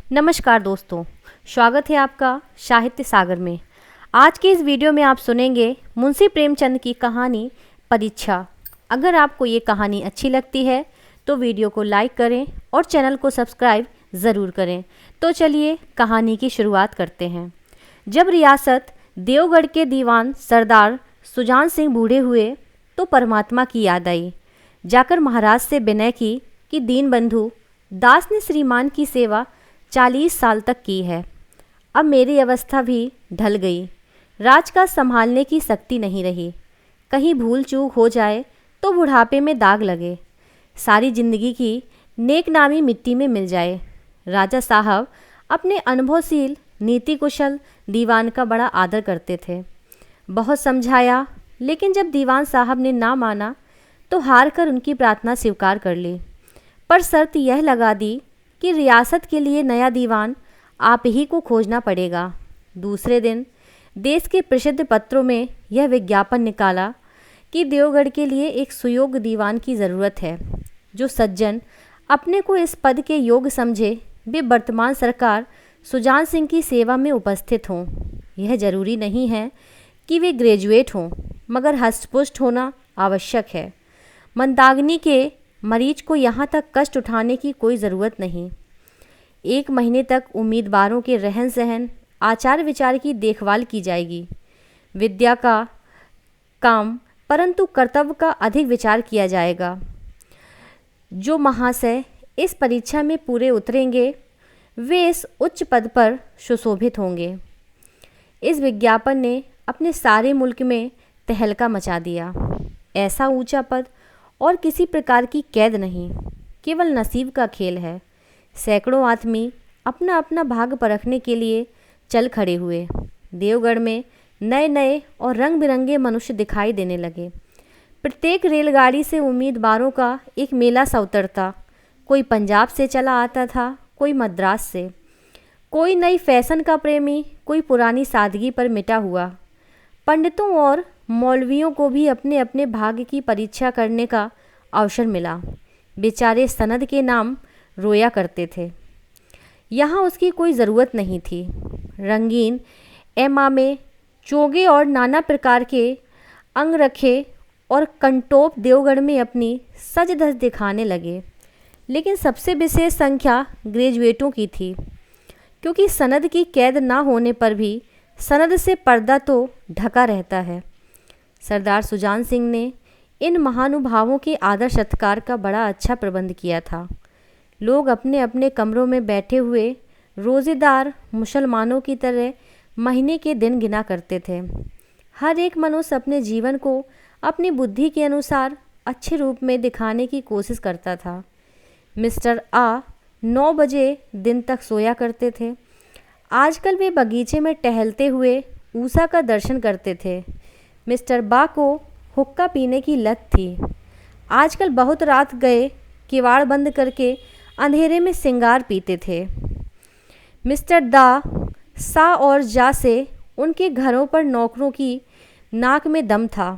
नमस्कार दोस्तों, स्वागत है आपका साहित्य सागर में। आज के इस वीडियो में आप सुनेंगे मुंशी प्रेमचंद की कहानी परीक्षा। अगर आपको ये कहानी अच्छी लगती है तो वीडियो को लाइक करें और चैनल को सब्सक्राइब ज़रूर करें। तो चलिए कहानी की शुरुआत करते हैं। जब रियासत देवगढ़ के दीवान सरदार सुजान सिंह बूढ़े हुए तो परमात्मा की याद आई। जाकर महाराज से विनय की कि दीनबंधु दास ने श्रीमान की सेवा 40 साल तक की है। अब मेरी अवस्था भी ढल गई। राजकाज संभालने की शक्ति नहीं रही। कहीं भूल चूक हो जाए तो बुढ़ापे में दाग लगे, सारी जिंदगी की नेक नामी मिट्टी में मिल जाए। राजा साहब अपने अनुभवशील नीति कुशल दीवान का बड़ा आदर करते थे। बहुत समझाया, लेकिन जब दीवान साहब ने ना माना तो हार कर उनकी प्रार्थना स्वीकार कर ली। पर शर्त यह लगा दी कि रियासत के लिए नया दीवान आप ही को खोजना पड़ेगा। दूसरे दिन देश के प्रसिद्ध पत्रों में यह विज्ञापन निकाला कि देवगढ़ के लिए एक सुयोग्य दीवान की ज़रूरत है। जो सज्जन अपने को इस पद के योग्य समझे वे वर्तमान सरकार सुजान सिंह की सेवा में उपस्थित हों। यह जरूरी नहीं है कि वे ग्रेजुएट हों, मगर हष्टपुष्ट होना आवश्यक है। मंदाग्नि के मरीज को यहाँ तक कष्ट उठाने की कोई ज़रूरत नहीं। 1 महीने तक उम्मीदवारों के रहन सहन आचार विचार की देखभाल की जाएगी। विद्या का काम परंतु कर्तव्य का अधिक विचार किया जाएगा। जो महाशय इस परीक्षा में पूरे उतरेंगे वे इस उच्च पद पर सुशोभित होंगे। इस विज्ञापन ने अपने सारे मुल्क में तहलका मचा दिया। ऐसा ऊंचा पद और किसी प्रकार की कैद नहीं, केवल नसीब का खेल है। सैकड़ों आदमी अपना अपना भाग परखने के लिए चल खड़े हुए। देवगढ़ में नए नए और रंग बिरंगे मनुष्य दिखाई देने लगे। प्रत्येक रेलगाड़ी से उम्मीदवारों का एक मेला सा उतरता। कोई पंजाब से चला आता था, कोई मद्रास से। कोई नई फैशन का प्रेमी, कोई पुरानी सादगी पर मिटा हुआ। पंडितों और मौलवियों को भी अपने अपने भाग्य की परीक्षा करने का अवसर मिला। बेचारे सनद के नाम रोया करते थे। यहाँ उसकी कोई ज़रूरत नहीं थी। रंगीन एमामे, चोगे और नाना प्रकार के अंगरखे और कंटोप देवगढ़ में अपनी सज धज दिखाने लगे। लेकिन सबसे विशेष संख्या ग्रेजुएटों की थी, क्योंकि सनद की कैद ना होने पर भी सनद से पर्दा तो ढका रहता है। सरदार सुजान सिंह ने इन महानुभावों के आदर सत्कार का बड़ा अच्छा प्रबंध किया था। लोग अपने अपने कमरों में बैठे हुए रोज़ेदार मुसलमानों की तरह महीने के दिन गिना करते थे। हर एक मनुष्य अपने जीवन को अपनी बुद्धि के अनुसार अच्छे रूप में दिखाने की कोशिश करता था। मिस्टर आ 9 बजे दिन तक सोया करते थे। आजकल वे बगीचे में टहलते हुए ऊषा का दर्शन करते थे। मिस्टर बा को हुक्का पीने की लत थी। आजकल बहुत रात गए किवाड़ बंद करके अंधेरे में सिंगार पीते थे। मिस्टर दा सा और जा से उनके घरों पर नौकरों की नाक में दम था।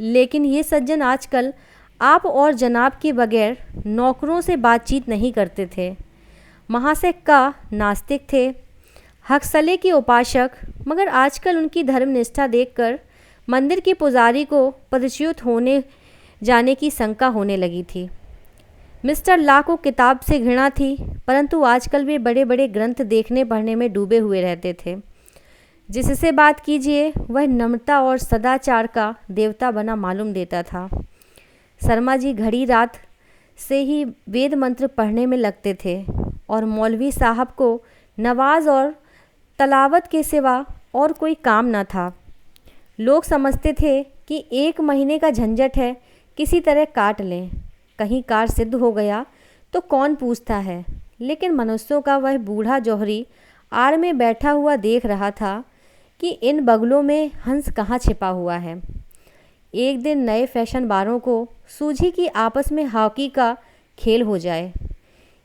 लेकिन ये सज्जन आजकल आप और जनाब के बगैर नौकरों से बातचीत नहीं करते थे। महाशय का नास्तिक थे, हकसले के उपासक, मगर आजकल उनकी धर्मनिष्ठा देखकर मंदिर के पुजारी को पदच्युत होने जाने की शंका होने लगी थी। मिस्टर ला को किताब से घृणा थी, परंतु आजकल वे बड़े बड़े ग्रंथ देखने पढ़ने में डूबे हुए रहते थे। जिससे बात कीजिए वह नम्रता और सदाचार का देवता बना मालूम देता था। शर्मा जी घड़ी रात से ही वेद मंत्र पढ़ने में लगते थे और मौलवी साहब को नवाज और तलावत के सिवा और कोई काम न था। लोग समझते थे कि 1 महीने का झंझट है, किसी तरह काट लें। कहीं कार्य सिद्ध हो गया तो कौन पूछता है। लेकिन मनुष्यों का वह बूढ़ा जौहरी आड़ में बैठा हुआ देख रहा था कि इन बगलों में हंस कहाँ छिपा हुआ है। एक दिन नए फैशन बारों को सूझी कि आपस में हॉकी का खेल हो जाए।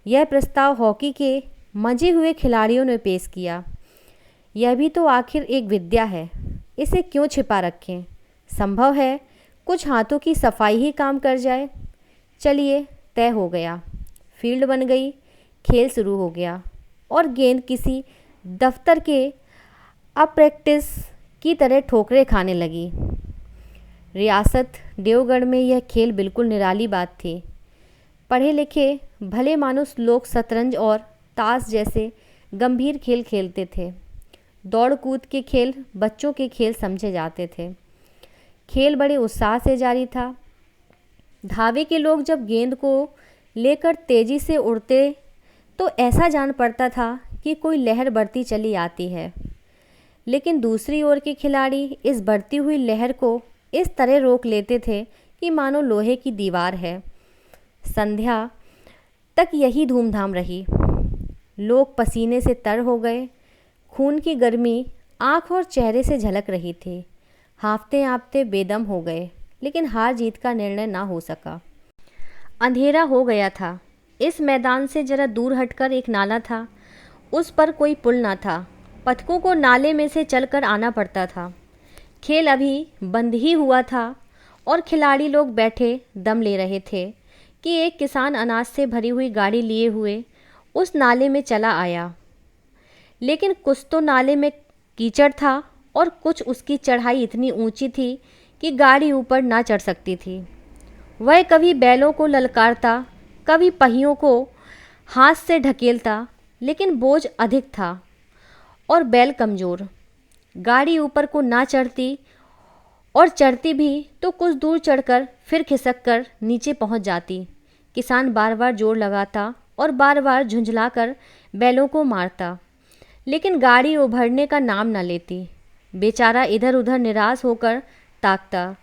यह प्रस्ताव हॉकी के मंजे हुए खिलाड़ियों ने पेश किया। यह भी तो आखिर एक विद्या है, इसे क्यों छिपा रखें। संभव है कुछ हाथों की सफाई ही काम कर जाए। चलिए, तय हो गया। फील्ड बन गई, खेल शुरू हो गया। और गेंद किसी दफ्तर के अप्रेक्टिस की तरह ठोकरें खाने लगी। रियासत देवगढ़ में यह खेल बिल्कुल निराली बात थी। पढ़े लिखे भले मानुस लोग शतरंज और ताश जैसे गंभीर खेल खेलते थे। दौड़ कूद के खेल बच्चों के खेल समझे जाते थे। खेल बड़े उत्साह से जारी था। धावे के लोग जब गेंद को लेकर तेजी से उड़ते तो ऐसा जान पड़ता था कि कोई लहर बढ़ती चली आती है, लेकिन दूसरी ओर के खिलाड़ी इस बढ़ती हुई लहर को इस तरह रोक लेते थे कि मानो लोहे की दीवार है। संध्या तक यही धूमधाम रही। लोग पसीने से तर हो गए। खून की गर्मी आँख और चेहरे से झलक रही थी। हाँफते हाँफते बेदम हो गए, लेकिन हार जीत का निर्णय ना हो सका। अंधेरा हो गया था। इस मैदान से जरा दूर हटकर एक नाला था। उस पर कोई पुल ना था। पथिकों को नाले में से चलकर आना पड़ता था। खेल अभी बंद ही हुआ था और खिलाड़ी लोग बैठे दम ले रहे थे कि एक किसान अनाज से भरी हुई गाड़ी लिए हुए उस नाले में चला आया। लेकिन कुछ तो नाले में कीचड़ था और कुछ उसकी चढ़ाई इतनी ऊंची थी कि गाड़ी ऊपर ना चढ़ सकती थी। वह कभी बैलों को ललकारता, कभी पहियों को हाथ से ढकेलता, लेकिन बोझ अधिक था और बैल कमज़ोर। गाड़ी ऊपर को ना चढ़ती और चढ़ती भी तो कुछ दूर चढ़कर फिर खिसक कर नीचे पहुंच जाती। किसान बार बार जोर लगाता और बार बार झुंझलाकर बैलों को मारता, लेकिन गाड़ी उभरने का नाम न लेती। बेचारा इधर उधर निराश होकर ताकता,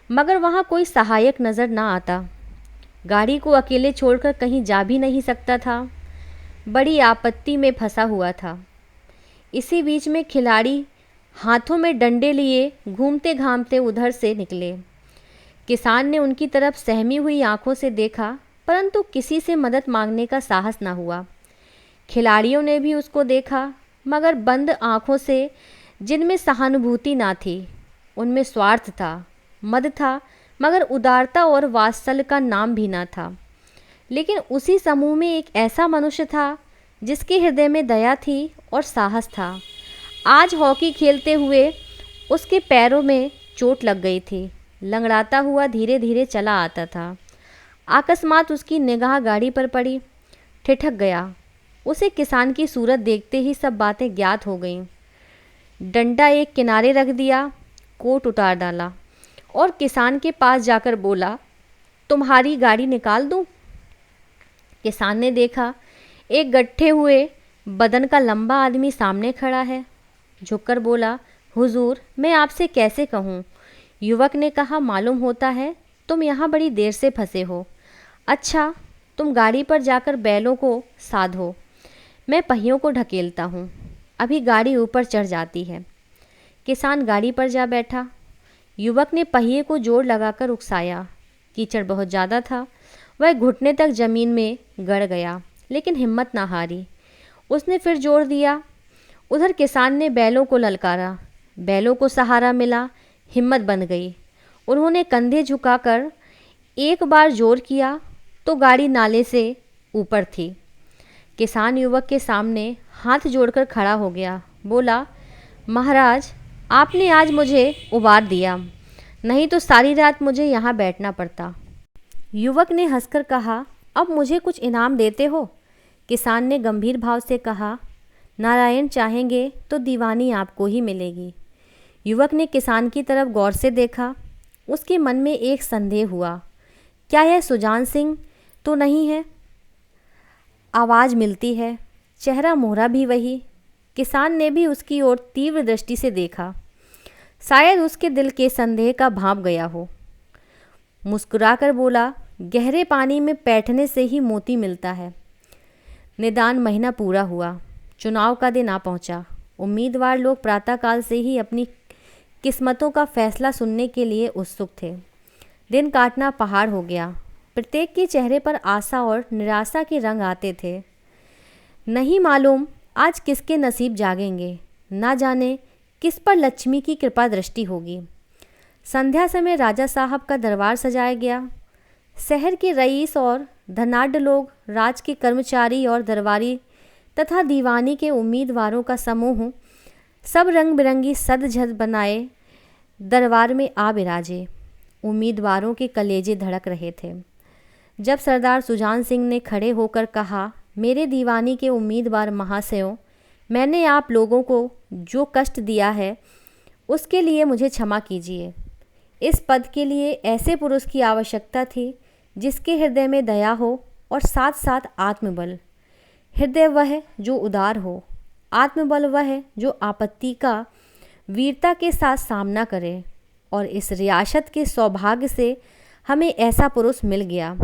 मगर वहाँ कोई सहायक नज़र ना आता। गाड़ी को अकेले छोड़कर कहीं जा भी नहीं सकता था। बड़ी आपत्ति में फंसा हुआ था। इसी बीच में खिलाड़ी हाथों में डंडे लिए घूमते घामते उधर से निकले। किसान ने उनकी तरफ सहमी हुई आंखों से देखा, परंतु किसी से मदद मांगने का साहस ना हुआ। खिलाड़ियों ने भी उसको देखा, मगर बंद आंखों से, जिनमें सहानुभूति ना थी। उनमें स्वार्थ था, मद था, मगर उदारता और वात्सल्य का नाम भी ना था। लेकिन उसी समूह में एक ऐसा मनुष्य था जिसके हृदय में दया थी और साहस था। आज हॉकी खेलते हुए उसके पैरों में चोट लग गई थी। लंगड़ाता हुआ धीरे धीरे चला आता था। अकस्मात उसकी निगाह गाड़ी पर पड़ी। ठिठक गया। उसे किसान की सूरत देखते ही सब बातें ज्ञात हो गईं। डंडा एक किनारे रख दिया, कोट उतार डाला और किसान के पास जाकर बोला, तुम्हारी गाड़ी निकाल दूं? किसान ने देखा, एक गट्ठे हुए बदन का लंबा आदमी सामने खड़ा है। झुककर बोला, हुजूर, मैं आपसे कैसे कहूँ? युवक ने कहा, मालूम होता है तुम यहाँ बड़ी देर से फंसे हो। अच्छा, तुम गाड़ी पर जाकर बैलों को साधो, मैं पहियों को ढकेलता हूँ, अभी गाड़ी ऊपर चढ़ जाती है। किसान गाड़ी पर जा बैठा। युवक ने पहिए को जोर लगाकर उकसाया। कीचड़ बहुत ज़्यादा था। वह घुटने तक ज़मीन में गड़ गया, लेकिन हिम्मत ना हारी। उसने फिर जोर दिया। उधर किसान ने बैलों को ललकारा। बैलों को सहारा मिला, हिम्मत बन गई। उन्होंने कंधे झुकाकर एक बार जोर किया तो गाड़ी नाले से ऊपर थी। किसान युवक के सामने हाथ जोड़कर खड़ा हो गया। बोला, महाराज, आपने आज मुझे उबार दिया, नहीं तो सारी रात मुझे यहाँ बैठना पड़ता। युवक ने हंसकर कहा, अब मुझे कुछ इनाम देते हो? किसान ने गंभीर भाव से कहा, नारायण चाहेंगे तो दीवानी आपको ही मिलेगी। युवक ने किसान की तरफ गौर से देखा। उसके मन में एक संदेह हुआ, क्या यह सुजान सिंह तो नहीं है? आवाज़ मिलती है, चेहरा मोहरा भी वही। किसान ने भी उसकी ओर तीव्र दृष्टि से देखा। शायद उसके दिल के संदेह का भांप गया हो। मुस्कुराकर बोला, गहरे पानी में बैठने से ही मोती मिलता है। निदान महीना पूरा हुआ। चुनाव का दिन आ पहुंचा। उम्मीदवार लोग प्रातःकाल से ही अपनी किस्मतों का फैसला सुनने के लिए उत्सुक थे। दिन काटना पहाड़ हो गया। प्रत्येक के चेहरे पर आशा और निराशा के रंग आते थे। नहीं मालूम आज किसके नसीब जागेंगे, ना जाने किस पर लक्ष्मी की कृपा दृष्टि होगी। संध्या समय राजा साहब का दरबार सजाया गया। शहर के रईस और धनाढ्य लोग, राज के कर्मचारी और दरबारी तथा दीवानी के उम्मीदवारों का समूह सब रंग बिरंगी सज-धज बनाए दरबार में आ बिराजे। उम्मीदवारों के कलेजे धड़क रहे थे। जब सरदार सुजान सिंह ने खड़े होकर कहा, मेरे दीवानी के उम्मीदवार महाशयों, मैंने आप लोगों को जो कष्ट दिया है उसके लिए मुझे क्षमा कीजिए। इस पद के लिए ऐसे पुरुष की आवश्यकता थी जिसके हृदय में दया हो और साथ साथ आत्मबल। हृदय वह जो उदार हो, आत्मबल वह जो आपत्ति का वीरता के साथ सामना करे। और इस रियासत के सौभाग्य से हमें ऐसा पुरुष मिल गया।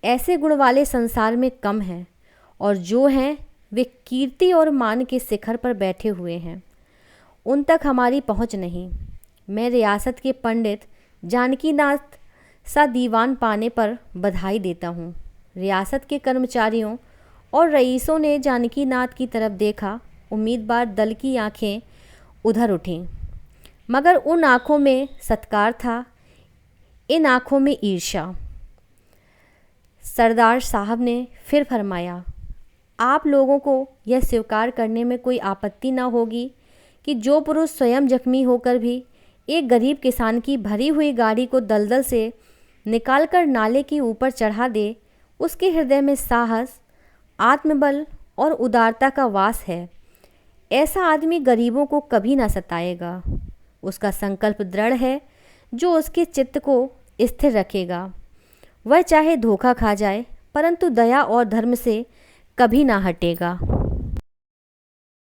ऐसे गुण वाले संसार में कम हैं, और जो हैं वे कीर्ति और मान के शिखर पर बैठे हुए हैं। उन तक हमारी पहुंच नहीं। मैं रियासत के पंडित जानकीनाथ सा दीवान पाने पर बधाई देता हूँ। रियासत के कर्मचारियों और रईसों ने जानकीनाथ की तरफ देखा। उम्मीदवार दल की आंखें उधर उठीं, मगर उन आँखों में सत्कार था, इन आँखों में ईर्ष्या। सरदार साहब ने फिर फरमाया, आप लोगों को यह स्वीकार करने में कोई आपत्ति न होगी कि जो पुरुष स्वयं जख्मी होकर भी एक गरीब किसान की भरी हुई गाड़ी को दलदल से निकालकर नाले के ऊपर चढ़ा दे, उसके हृदय में साहस, आत्मबल और उदारता का वास है। ऐसा आदमी गरीबों को कभी ना सताएगा। उसका संकल्प दृढ़ है जो उसके चित्त को स्थिर रखेगा। वह चाहे धोखा खा जाए, परंतु दया और धर्म से कभी ना हटेगा।